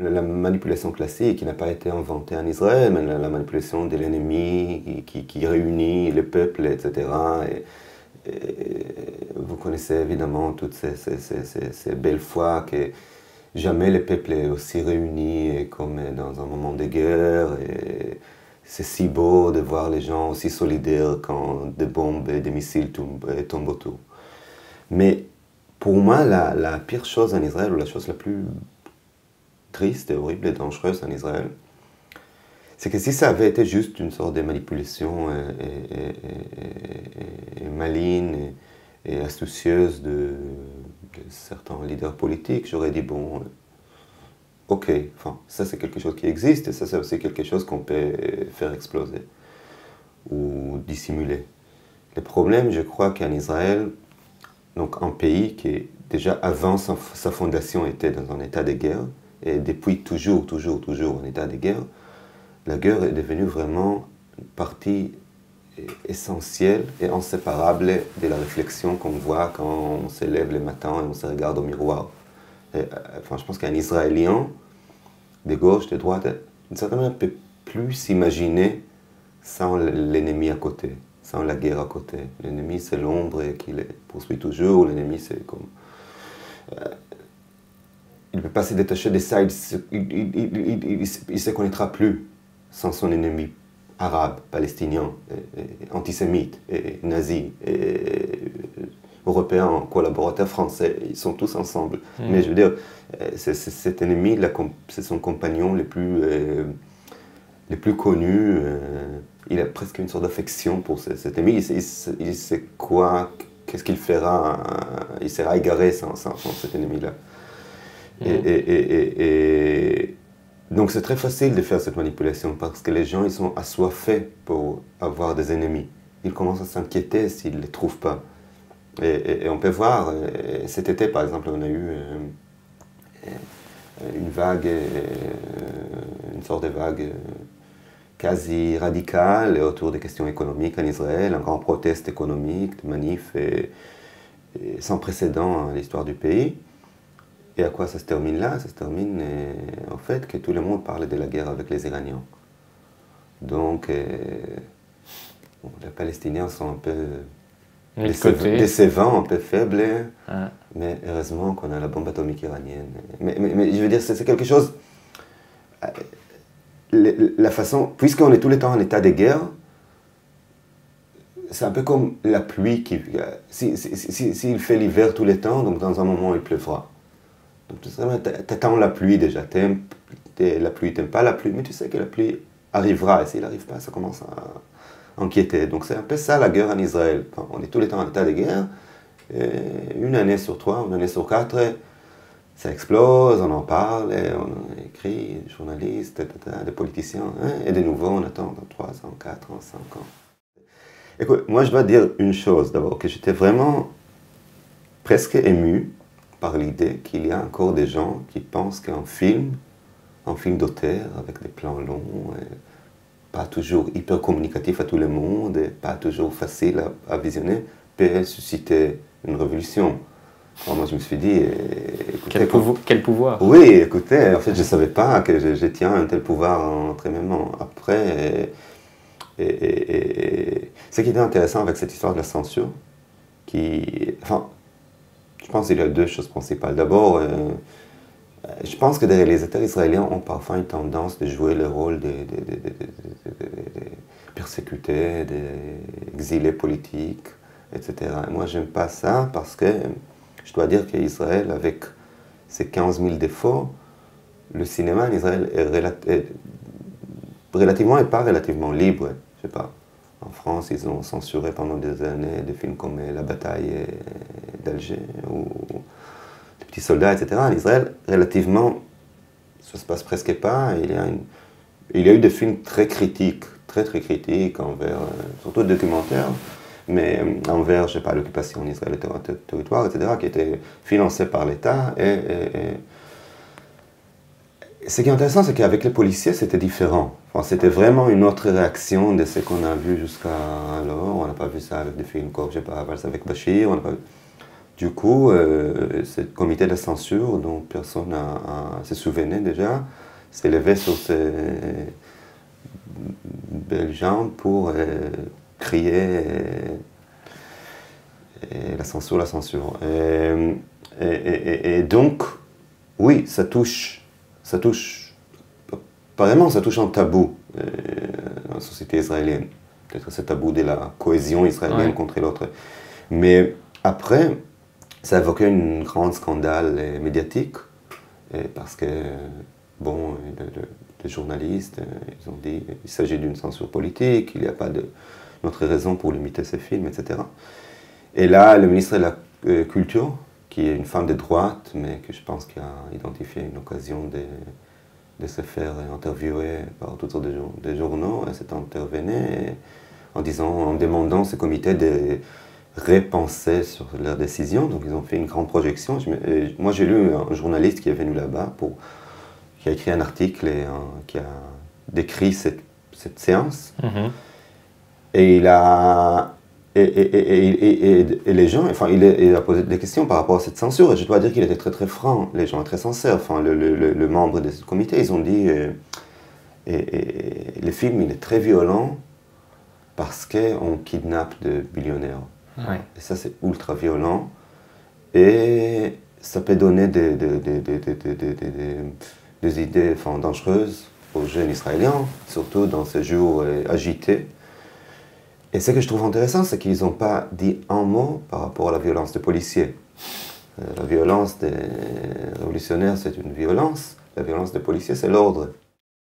la manipulation classique qui n'a pas été inventée en Israël, mais la manipulation de l'ennemi qui réunit les peuples, etc. Et vous connaissez évidemment toutes ces belles fois que jamais le peuple est aussi réuni comme dans un moment de guerre. Et c'est si beau de voir les gens aussi solidaires quand des bombes et des missiles tombent autour. Mais pour moi, la pire chose en Israël, ou la chose la plus triste et horrible et dangereuse en Israël, c'est que si ça avait été juste une sorte de manipulation et maligne et astucieuse de certains leaders politiques, j'aurais dit bon, ok, enfin, ça c'est quelque chose qui existe et ça c'est aussi quelque chose qu'on peut faire exploser ou dissimuler. Le problème, je crois qu'en Israël, donc un pays qui déjà avant sa fondation était dans un état de guerre, et depuis toujours en état de guerre, la guerre est devenue vraiment une partie essentielle et inséparable de la réflexion qu'on voit quand on se lève le matin et on se regarde au miroir. Enfin, je pense qu'un Israélien, de gauche, de droite, d'une certaine manière, ne peut plus s'imaginer sans l'ennemi à côté, sans la guerre à côté. L'ennemi, c'est l'ombre qui les poursuit toujours. L'ennemi, c'est comme... il ne peut pas se détacher de ça, il ne se connaîtra plus sans son ennemi arabe, palestinien, antisémite, nazi, européen, collaborateur français, ils sont tous ensemble. Mais je veux dire, cet ennemi, c'est son compagnon le plus connu. Il a presque une sorte d'affection pour cet ennemi. Il sait quoi, qu'est-ce qu'il fera, il sera égaré sans cet ennemi-là. Donc c'est très facile de faire cette manipulation parce que les gens ils sont assoiffés pour avoir des ennemis. Ils commencent à s'inquiéter s'ils ne les trouvent pas. Et on peut voir, cet été par exemple, on a eu une vague, une sorte de vague quasi radicale autour des questions économiques en Israël, un grand proteste économique, des manifs sans précédent dans l'histoire du pays. Et à quoi ça se termine là? Ça se termine au fait que tout le monde parle de la guerre avec les Iraniens. Donc, les Palestiniens sont un peu décevants, un peu faibles, mais heureusement qu'on a la bombe atomique iranienne. Mais je veux dire, c'est quelque chose... La façon, puisqu'on est tout le temps en état de guerre, c'est un peu comme la pluie qui... S'il fait l'hiver tout le temps, donc dans un moment il pleuvra. Donc, t'attends la pluie déjà, la pluie, t'aimes pas la pluie, mais tu sais que la pluie arrivera, et s'il n'arrive pas, ça commence à inquiéter. Donc c'est un peu ça la guerre en Israël. Enfin, on est tout le temps en état de guerre, et une année sur 3, une année sur 4, ça explose, on en parle, et on écrit, des journalistes, des politiciens, et de nouveau on attend dans 3 ans, 4 ans, 5 ans. Écoute, moi je dois dire une chose d'abord, que j'étais vraiment presque ému par l'idée qu'il y a encore des gens qui pensent qu'un film d'auteur avec des plans longs, pas toujours hyper communicatif à tout le monde, et pas toujours facile à visionner, peut susciter une révolution. Alors moi je me suis dit, écoutez, quel pouvoir? Oui, écoutez, en fait je ne savais pas que je tiens un tel pouvoir entre mes mains. Après, ce qui était intéressant avec cette histoire de la censure, je pense qu'il y a deux choses principales. D'abord, je pense que les réalisateurs israéliens ont parfois une tendance de jouer le rôle des persécutés, des exilés politiques, etc. Et moi, j'aime pas ça parce que je dois dire qu'Israël, avec ses 15 000 défauts, le cinéma en Israël est relativement et pas relativement libre. Je sais pas. En France, ils ont censuré pendant des années des films comme La bataille d'Alger ou Les petits soldats, etc. En Israël, relativement, ça se passe presque pas. Il y a eu des films très critiques envers, surtout documentaires, mais envers, je sais pas, l'occupation en Israël, le territoire, etc., qui étaient financés par l'État. Ce qui est intéressant, c'est qu'avec les policiers, c'était différent. Enfin, c'était vraiment une autre réaction de ce qu'on a vu jusqu'à alors. On n'a pas vu ça avec des films comme, je sais pas, avec Bachir. Du coup, ce comité de censure dont personne se souvenait déjà, s'est levé sur ses belles jambes pour crier la censure, la censure. Et donc, oui, ça touche, apparemment ça touche un tabou dans la société israélienne. Peut-être ce tabou de la cohésion israélienne contre l'autre. Mais après, ça a évoqué un grand scandale médiatique, parce que, bon, les journalistes, ils ont dit qu'il s'agit d'une censure politique, il n'y a pas d'autre raison pour limiter ces films, etc. Et là, le ministre de la Culture, qui est une femme de droite, mais que je pense qu'il a identifié une occasion de se faire interviewer par toutes sortes de journaux, elle s'est intervenue en demandant à ce comité de repenser sur leur décision. Donc ils ont fait une grande projection. Moi j'ai lu un journaliste qui est venu là-bas, qui a écrit un article et qui a décrit cette séance. Et il a... Et les gens, enfin, il a posé des questions par rapport à cette censure, et je dois dire qu'il était très très franc, les gens très sincères. Enfin, le membre de ce comité, ils ont dit le film il est très violent parce qu'on kidnappe des millionnaires. Et ça c'est ultra violent, et ça peut donner des idées dangereuses aux jeunes Israéliens, surtout dans ces jours agités. Et ce que je trouve intéressant, c'est qu'ils n'ont pas dit un mot par rapport à la violence des policiers. La violence des révolutionnaires, c'est une violence. La violence des policiers, c'est l'ordre.